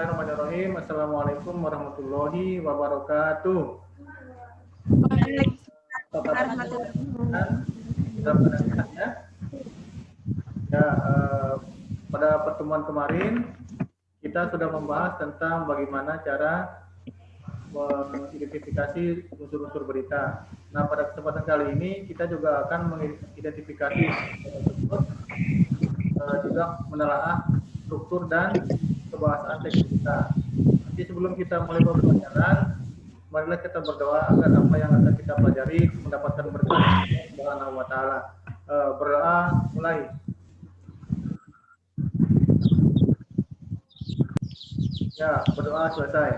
Bismillahirrahmanirrahim. Assalamualaikum warahmatullahi wabarakatuh. Ya, pada pertemuan kemarin kita sudah membahas tentang bagaimana cara mengidentifikasi unsur-unsur berita. Nah, pada kesempatan kali ini kita juga akan mengidentifikasi tersebut, juga menelaah struktur dan kebahasaan teks berita. Jadi sebelum kita mulai pembelajaran, marilah kita berdoa agar apa yang akan kita pelajari mendapatkan berkah dari Allah Subhanahu wa Ta'ala. Berdoa mulai. Ya, berdoa selesai.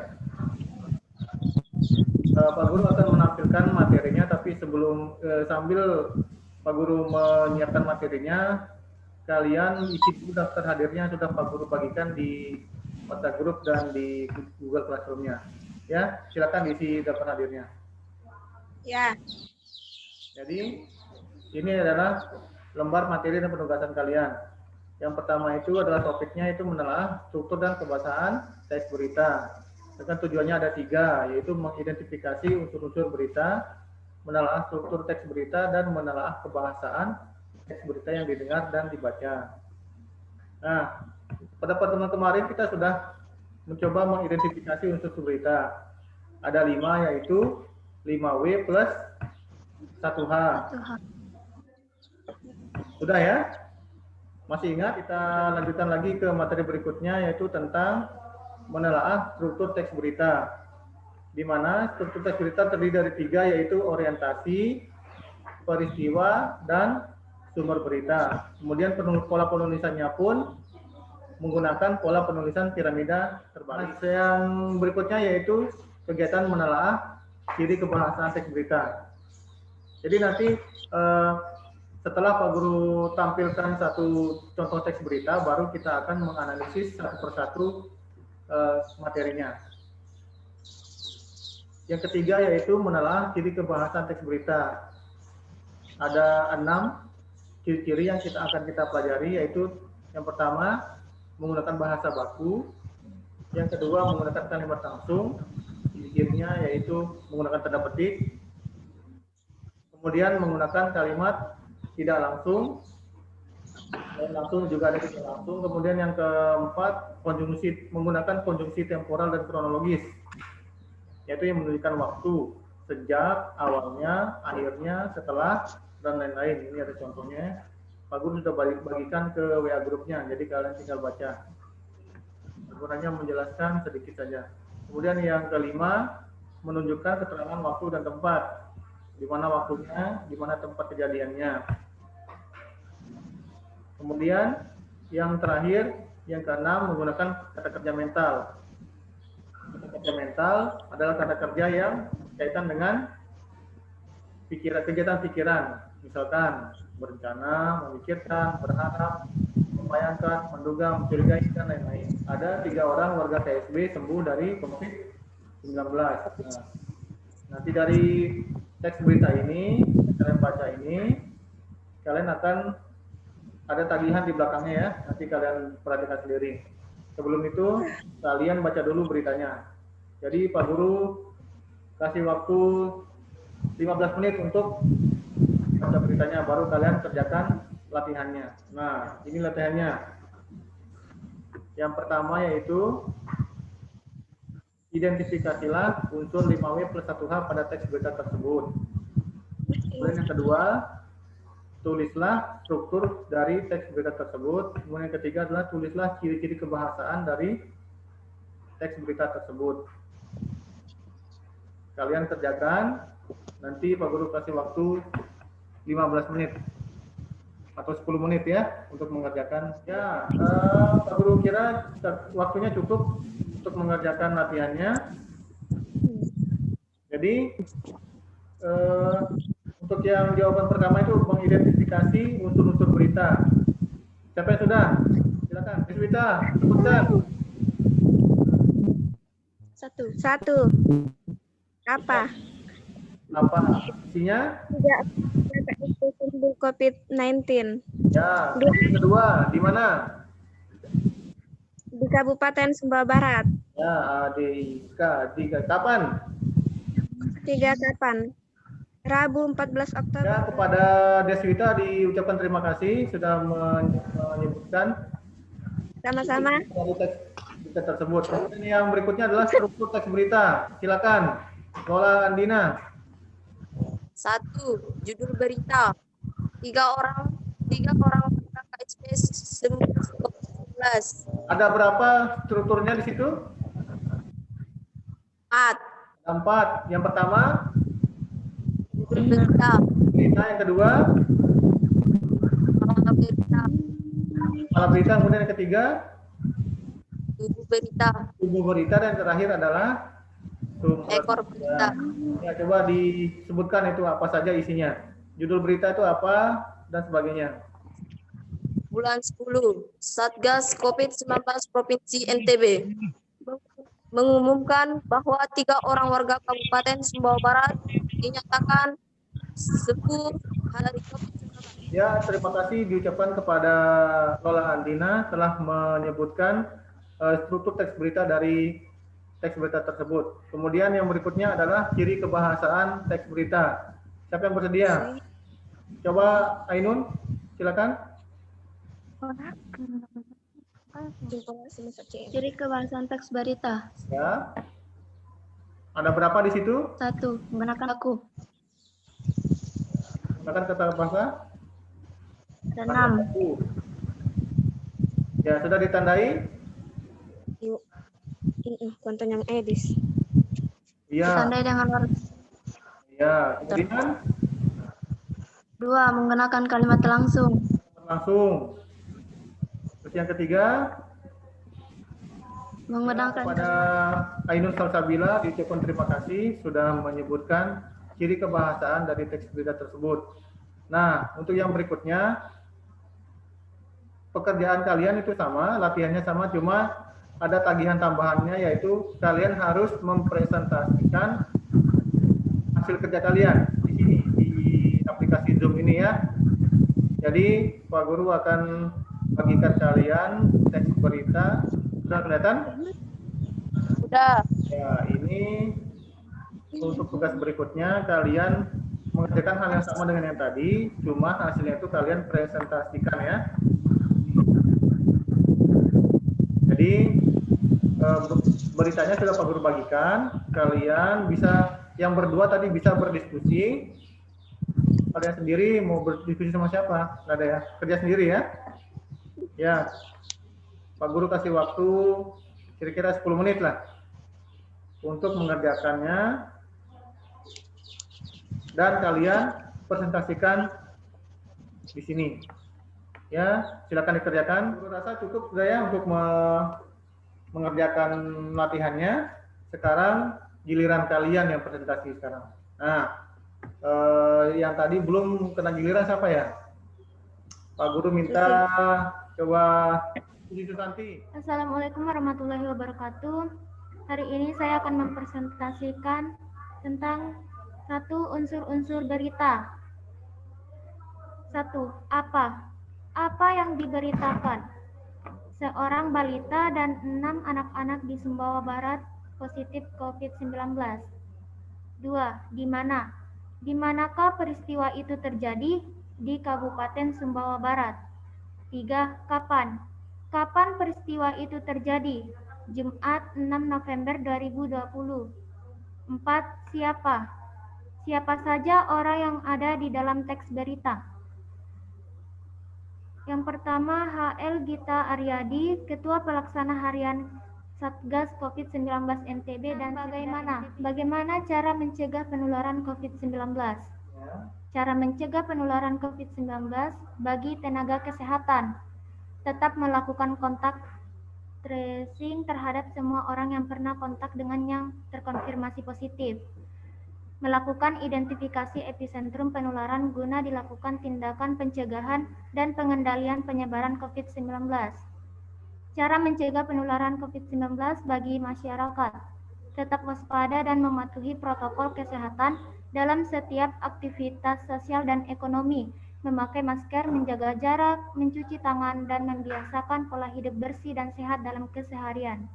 Pak Guru akan menampilkan materinya, tapi sebelum sambil Pak Guru menyiapkan materinya, kalian isi dulu daftar hadirnya sudah Pak Guru bagikan di WhatsApp grup dan di Google Classroom-nya. Ya, silakan isi daftar hadirnya. Ya. Jadi ini adalah lembar materi dan penugasan kalian. Yang pertama itu adalah topiknya itu menelaah struktur dan kebahasaan teks berita. Dengan tujuannya ada 3, yaitu mengidentifikasi unsur-unsur berita, menelaah struktur teks berita, dan menelaah kebahasaan teks berita yang didengar dan dibaca. Nah, pada pertemuan kemarin kita sudah mencoba mengidentifikasi unsur berita. Ada 5, yaitu 5W plus 1H. Sudah ya? Masih ingat? Kita lanjutkan lagi ke materi berikutnya, yaitu tentang menelaah struktur teks berita, di mana struktur teks berita terdiri dari 3, yaitu orientasi, peristiwa, dan sumber berita. Kemudian pola penulisannya pun menggunakan pola penulisan piramida terbalik. Yang berikutnya yaitu kegiatan menelaah ciri kebahasaan teks berita. Jadi nanti setelah Pak Guru tampilkan satu contoh teks berita, baru kita akan menganalisis satu persatu materinya. Yang ketiga yaitu menelaah ciri kebahasaan teks berita. Ada 6 ciri-ciri yang akan kita pelajari, yaitu yang pertama menggunakan bahasa baku, yang kedua menggunakan kalimat langsung, ciri-cirinya yaitu menggunakan tanda petik, kemudian menggunakan kalimat tidak langsung, dan langsung juga ada tidak langsung. Kemudian yang keempat, konjungsi, menggunakan konjungsi temporal dan kronologis, yaitu yang menunjukkan waktu, sejak, awalnya, akhirnya, setelah, dan lain-lain. Ini ada contohnya. Pak Guru sudah bagikan ke WA grupnya, jadi kalian tinggal baca. Pak Guru hanya menjelaskan sedikit saja. Kemudian yang kelima, menunjukkan keterangan waktu dan tempat, di mana waktunya, di mana tempat kejadiannya. Kemudian yang terakhir, yang keenam, menggunakan kata kerja mental. Kata kerja mental adalah kata kerja yang berkaitan dengan kegiatan pikiran, misalkan berencana, memikirkan, berharap, membayangkan, menduga, mencurigai, dan lain-lain. Ada 3 orang warga TSB sembuh dari COVID-19. Nah, nanti dari teks berita ini, kalian baca ini, kalian akan ada tagihan di belakangnya ya, nanti kalian perhatikan sendiri. Sebelum itu, kalian baca dulu beritanya. Jadi Pak Guru kasih waktu 15 menit untuk baca beritanya, baru kalian kerjakan latihannya. Nah, ini latihannya. Yang pertama yaitu identifikasilah unsur 5W plus 1H pada teks berita tersebut. Kemudian yang kedua, tulislah struktur dari teks berita tersebut. Kemudian yang ketiga adalah tulislah ciri-ciri kebahasaan dari teks berita tersebut. Kalian kerjakan, nanti Pak Guru kasih waktu 15 menit atau 10 menit ya untuk mengerjakan. Ya, Pak Guru kira waktunya cukup untuk mengerjakan latihannya. Jadi untuk yang jawaban pertama itu mengidentifikasi unsur-unsur berita. Siapa yang sudah? Silakan, Biswita, sebutkan. 1. Apa? Apa isinya? Tidak itu sembuh COVID-19. Ya, yang kedua, di mana? Di Kabupaten Sumbawa Barat. Ya, Adika. Kapan? 3 kapan? Rabu 14 Oktober. Ya, kepada Deswita diucapkan terima kasih sudah menyebutkan Sama-sama. dari teks berita tersebut. Kemudian yang berikutnya adalah struktur teks berita. Silakan, Lola Andina. 1. Judul berita. 3 orang KSP 19. Ada berapa strukturnya di situ? 4. Ada 4. Yang pertama, Judul berita. berita. Yang kedua, Kepala berita. kepala berita. Kemudian yang ketiga, Tubuh berita. tubuh berita. Dan yang terakhir adalah sumber Ekor berita. Ya, coba disebutkan itu apa saja isinya. Judul berita itu apa dan sebagainya. Bulan 10. Satgas COVID-19 Provinsi NTB mengumumkan bahwa 3 orang warga Kabupaten Sumbawa Barat dinyatakan sembuh dari COVID-19. Ya, terima kasih diucapkan kepada Lola Andina telah menyebutkan struktur teks berita dari teks berita tersebut. Kemudian yang berikutnya adalah ciri kebahasaan teks berita. Siapa yang bersedia? Coba Ainun, silakan. Ciri kebahasaan teks berita. Ya. Ada berapa di situ? 1. Menggunakan aku. Menggunakan kata bahasa? Ada 6. Ya, sudah ditandai? Konten yang edis. Iya. Tandai dengan warna. Ya, kemudian 2. Menggunakan kalimat langsung. langsung. Terus yang ketiga, Menggunakan kepada Ainun Salsabila diucapkan terima kasih sudah menyebutkan ciri kebahasaan dari teks berita tersebut. Nah, untuk yang berikutnya, pekerjaan kalian itu sama, latihannya sama, cuma ada tagihan tambahannya yaitu kalian harus mempresentasikan hasil kerja kalian di sini di aplikasi Zoom ini ya. Jadi Pak Guru akan bagikan kalian teks berita. Sudah kelihatan? Sudah. Ya, ini untuk tugas berikutnya kalian mengerjakan hal yang sama dengan yang tadi, cuma hasilnya itu kalian presentasikan ya. Jadi beritanya sudah Pak Guru bagikan, kalian bisa yang berdua tadi bisa berdiskusi. Kalian sendiri mau berdiskusi sama siapa? Nggak ada ya? Kerja sendiri ya? Ya. Pak Guru kasih waktu kira-kira 10 menit lah untuk mengerjakannya. Dan kalian presentasikan di sini. Ya, silakan dikerjakan. Guru rasa cukup sudah ya untuk mengerjakan latihannya. Sekarang giliran kalian yang presentasi sekarang. Nah, yang tadi belum kena giliran siapa ya? Pak Guru minta coba Susi Susanti. Assalamualaikum warahmatullahi wabarakatuh. Hari ini saya akan mempresentasikan tentang 1. Unsur-unsur berita. 1. Apa? Apa yang diberitakan? Seorang balita dan 6 anak-anak di Sumbawa Barat positif COVID-19. 2. Di mana? Di manakah peristiwa itu terjadi? Di Kabupaten Sumbawa Barat. 3. Kapan? Kapan peristiwa itu terjadi? Jumat 6 November 2020. 4. Siapa? Siapa saja orang yang ada di dalam teks berita? Yang pertama, HL Gita Aryadi, Ketua Pelaksana Harian Satgas COVID-19 NTB. Dan bagaimana cara mencegah penularan COVID-19? Cara mencegah penularan COVID-19 bagi tenaga kesehatan, tetap melakukan kontak tracing terhadap semua orang yang pernah kontak dengan yang terkonfirmasi positif. Melakukan identifikasi epicentrum penularan guna dilakukan tindakan pencegahan dan pengendalian penyebaran COVID-19. Cara mencegah penularan COVID-19 bagi masyarakat. Tetap waspada dan mematuhi protokol kesehatan dalam setiap aktivitas sosial dan ekonomi memakai masker, menjaga jarak, mencuci tangan, dan membiasakan pola hidup bersih dan sehat dalam keseharian.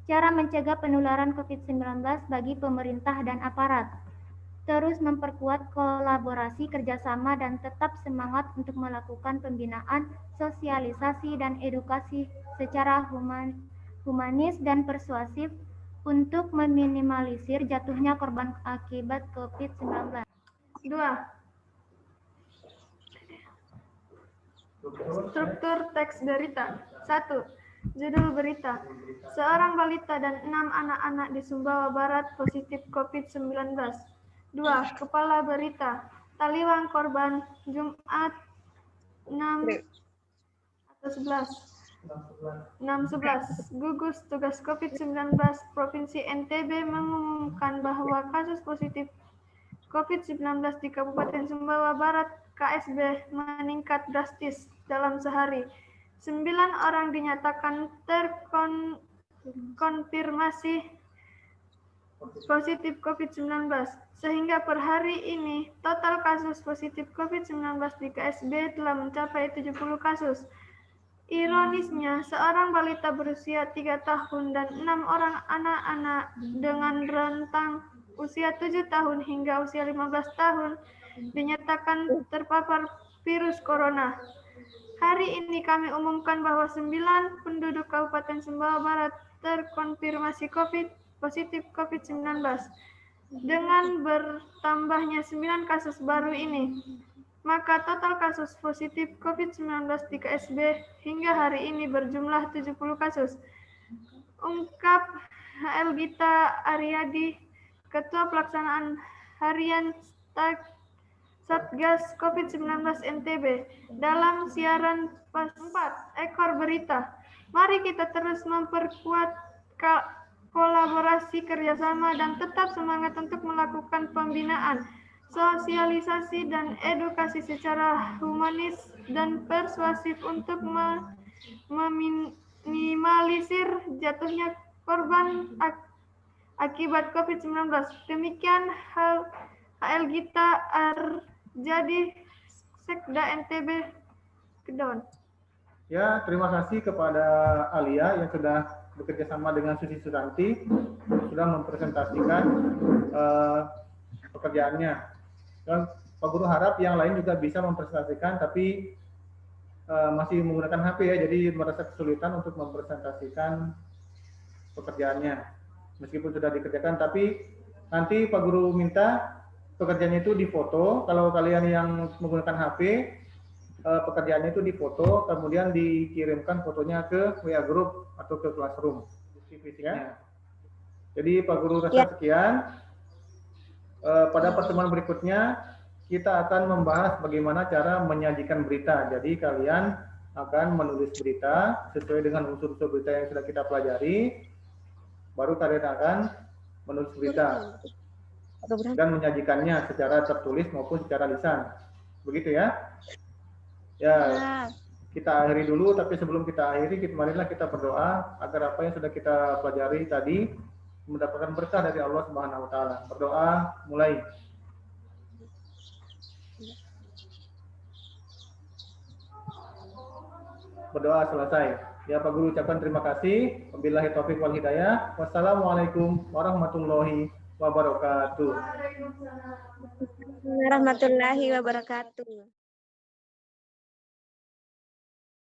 Cara mencegah penularan COVID-19 bagi pemerintah dan aparat. Terus memperkuat kolaborasi kerjasama dan tetap semangat untuk melakukan pembinaan, sosialisasi, dan edukasi secara humanis dan persuasif untuk meminimalisir jatuhnya korban akibat COVID-19. 2. Struktur teks berita. 1. Judul berita. Seorang balita dan 6 anak-anak di Sumbawa Barat positif COVID-19. 2. Kepala berita. Taliwang korban Jumat 6/11. Gugus tugas COVID-19 Provinsi NTB mengumumkan bahwa kasus positif COVID-19 di Kabupaten Sumbawa Barat KSB meningkat drastis dalam sehari. 9 orang dinyatakan terkonfirmasi positif COVID-19, sehingga per hari ini total kasus positif COVID-19 di KSB telah mencapai 70 kasus. Ironisnya, seorang balita berusia 3 tahun dan 6 orang anak-anak dengan rentang usia 7 tahun hingga usia 15 tahun dinyatakan terpapar virus corona. Hari ini kami umumkan bahwa 9 penduduk Kabupaten Sumbawa Barat terkonfirmasi positif COVID-19. Dengan bertambahnya 9 kasus baru ini, maka total kasus positif COVID-19 di KSB hingga hari ini berjumlah 70 kasus. Ungkap HL Gita Aryadi, Ketua Pelaksanaan Harian Satgas COVID-19 NTB, dalam siaran 4 ekor berita. Mari kita terus memperkuat kolaborasi kerjasama dan tetap semangat untuk melakukan pembinaan, sosialisasi, dan edukasi secara humanis dan persuasif untuk meminimalisir jatuhnya korban akibat COVID-19. Demikian HL Gita Aryadi, Sekda NTB Kedon. Ya, terima kasih kepada Alia yang sudah bekerja sama dengan Susi Susanti, sudah mempresentasikan pekerjaannya. Dan Pak Guru harap yang lain juga bisa mempresentasikan, tapi masih menggunakan HP ya, jadi merasa kesulitan untuk mempresentasikan pekerjaannya. Meskipun sudah dikerjakan, tapi nanti Pak Guru minta pekerjaannya itu difoto. Kalau kalian yang menggunakan HP, pekerjaannya itu difoto, kemudian dikirimkan fotonya ke WA Group atau ke Classroom. Ya. Jadi Pak Guru rasa sekian. Pada pertemuan berikutnya kita akan membahas bagaimana cara menyajikan berita. Jadi kalian akan menulis berita sesuai dengan unsur-unsur berita yang sudah kita pelajari. Baru kalian akan menulis berita dan menyajikannya secara tertulis maupun secara lisan. Begitu ya. Ya, kita akhiri dulu, tapi sebelum kita akhiri, marilah kita berdoa agar apa yang sudah kita pelajari tadi mendapatkan berkah dari Allah Subhanahu wa taala. Berdoa mulai. Berdoa selesai. Ya Pak Guru ucapkan terima kasih. Wabillahi taufik wal hidayah. Wassalamualaikum warahmatullahi wabarakatuh. Warahmatullahi wabarakatuh.